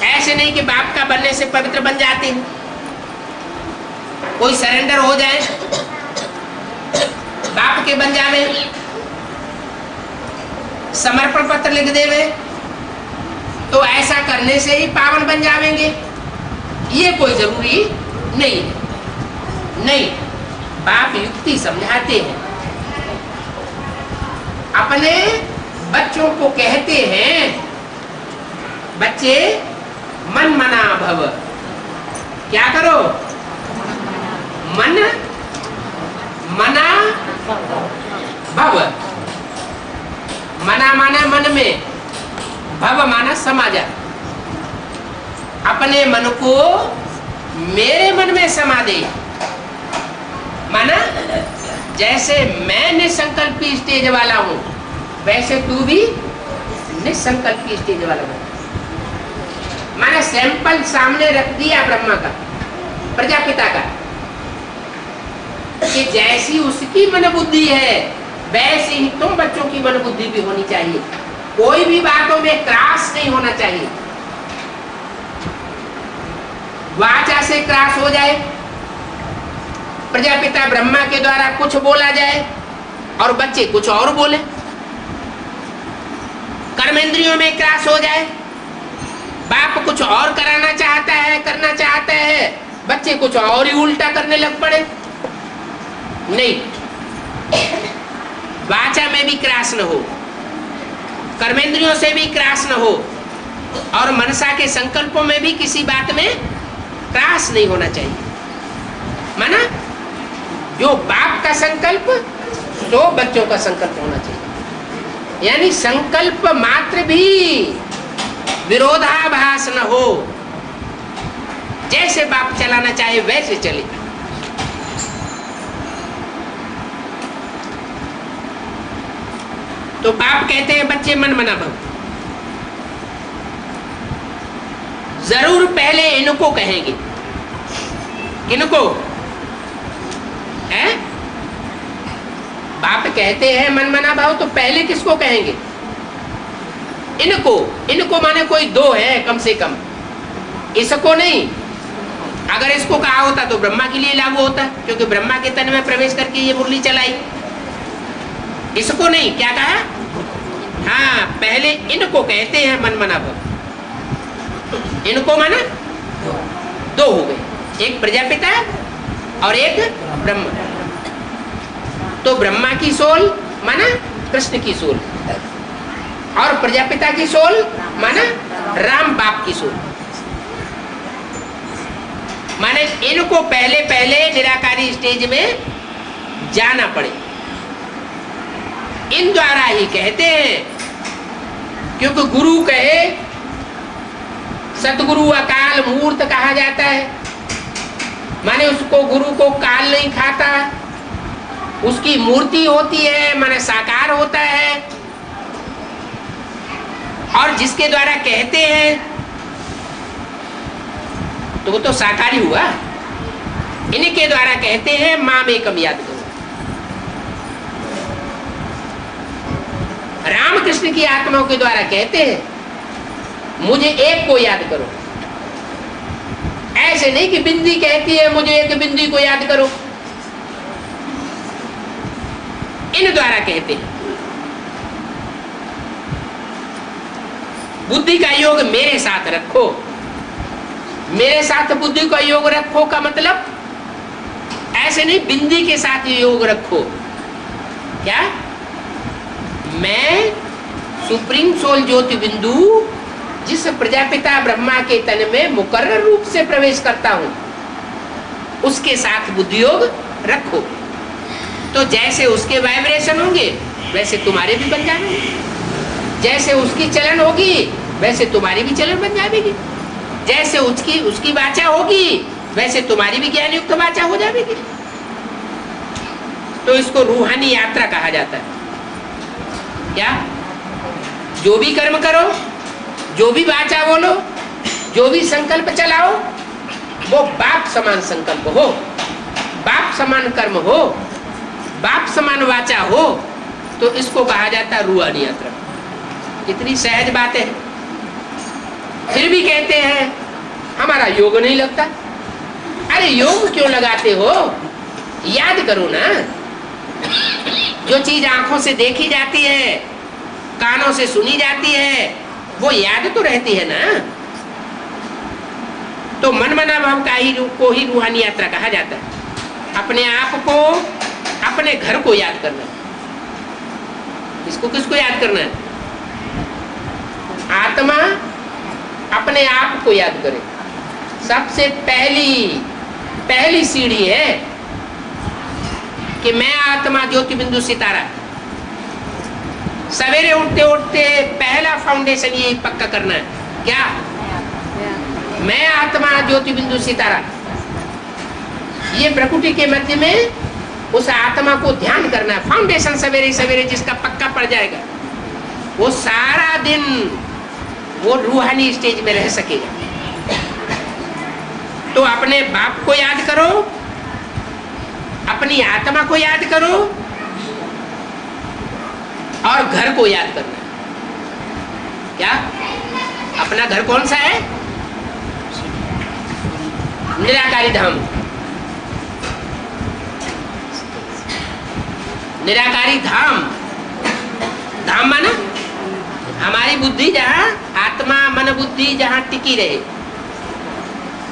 ऐसे नहीं कि बाप का बनने से पवित्र बन जाते हैं। कोई सरेंडर हो जाए, बाप के बन जावे, समर्पण पत्र लिख देवे, तो ऐसा करने से ही पावन बन जावेंगे, ये कोई जरूरी नहीं। नहीं, बाप युक्ति समझाते हैं, अपने बच्चों को कहते हैं, बच्चे मन मना भव। क्या करो? मन मना भव। मना माना मन में, भव माना समा जा। अपने मन को मेरे मन में समा दे। माना जैसे मैं निसंकल्पी स्टेज वाला हूं, वैसे तू भी निसंकल्पी स्टेज वाला बन। माना सैंपल सामने रख दिया ब्रह्मा का, प्रजापिता का, कि जैसी उसकी मन बुद्धि है वैसे ही तुम बच्चों की मन बुद्धि भी होनी चाहिए। कोई भी बातों में क्रास नहीं होना चाहिए। वाचा से क्रास हो जाए, प्रजापिता ब्रह्मा के द्वारा कुछ बोला जाए और बच्चे कुछ और बोले, कर्मेंद्रियों में क्रास हो जाए, बाप कुछ और कराना चाहता है, करना चाहता है, बच्चे कुछ और ही उल्टा करने लग पड़े। नहीं, वाचा में भी क्रास न हो, कर्मेंद्रियों से भी क्रास न हो, और मनसा के संकल्पों में भी किसी बात में क्रास नहीं होना चाहिए। माना जो बाप का संकल्प तो बच्चों का संकल्प होना चाहिए, यानी संकल्प मात्र भी विरोधाभास न हो। जैसे बाप चलाना चाहे वैसे चले। तो बाप कहते हैं बच्चे मन मना भव। जरूर पहले इनको कहेंगे। किनको? है? बाप कहते हैं मन मना भाव, तो पहले किसको कहेंगे? इनको। इनको माने कोई दो है कम से कम, इसको नहीं। अगर इसको कहा होता तो ब्रह्मा के लिए लागू होता, क्योंकि ब्रह्मा के तन में प्रवेश करके ये मुरली चलाई। इसको नहीं, क्या कहा? हाँ, पहले इनको कहते हैं मन मना भव। इनको माना दो हो गए, एक प्रजापिता और एक ब्रह्मा। तो ब्रह्मा की सोल माना कृष्ण की सोल, और प्रजापिता की सोल माना राम बाप की सोल। माने इनको पहले पहले निराकारी स्टेज में जाना पड़े। इन द्वारा ही कहते हैं, क्योंकि गुरु कहे, सतगुरु अकाल मूर्त कहा जाता है। माने उसको, गुरु को काल नहीं खाता, उसकी मूर्ति होती है, माने साकार होता है। और जिसके द्वारा कहते हैं तो वो तो साकार ही हुआ। इनके द्वारा कहते हैं माम एकम याद करो। रामकृष्ण की आत्माओं के द्वारा कहते हैं मुझे एक को याद करो। ऐसे नहीं कि बिंदी कहती है मुझे एक बिंदी को याद करो। इन द्वारा कहते हैं बुद्धि का योग मेरे साथ रखो। मेरे साथ बुद्धि का योग रखो का मतलब ऐसे नहीं बिंदी के साथ योग रखो। क्या? मैं सुप्रीम सोल ज्योति बिंदु जिस प्रजापिता ब्रह्मा के तन में मुकर्रर रूप से प्रवेश करता हूं, उसके साथ बुद्धि योग रखो। तो जैसे उसके वाइब्रेशन होंगे वैसे तुम्हारे भी बन जाएंगे। जैसे उसकी चलन होगी वैसे तुम्हारी भी चलन बन जाएगी। जैसे उसकी वाचा होगी वैसे तुम्हारी भी ज्ञान युक्त वाचा हो जाएगी। तो इसको रूहानी यात्रा कहा जाता है। क्या? जो भी कर्म करो, जो भी वाचा बोलो, जो भी संकल्प चलाओ, वो बाप समान संकल्प हो, बाप समान कर्म हो, बाप समान वाचा हो, तो इसको कहा जाता है रूहानी यात्रा। कितनी सहज बात है। फिर भी कहते हैं हमारा योग नहीं लगता। अरे योग क्यों लगाते हो? याद करो ना। जो चीज आंखों से देखी जाती है, कानों से सुनी जाती है, वो याद तो रहती है ना। तो मन मना भाव का को ही रूहानी यात्रा कहा जाता है। अपने आप को, अपने घर को याद करना। इसको किसको याद करना है? आत्मा अपने आप को याद करे। सबसे पहली सीढ़ी है कि मैं आत्मा ज्योति बिंदु सितारा। सवेरे उठते उठते पहला फाउंडेशन ये पक्का करना है। क्या? मैं आत्मा ज्योति बिंदु सितारा। ये प्रकृति के मध्य में उस आत्मा को ध्यान करना है। फाउंडेशन सवेरे सवेरे जिसका पक्का पड़ जाएगा, वो सारा दिन वो रूहानी स्टेज में रह सकेगा। तो अपने बाप को याद करो, अपनी आत्मा को याद करो, और घर को याद करना। क्या? अपना घर कौन सा है? निराकारी धाम। निराकारी धाम, धाम माना हमारी बुद्धि जहाँ, आत्मा मन बुद्धि जहाँ टिकी रहे,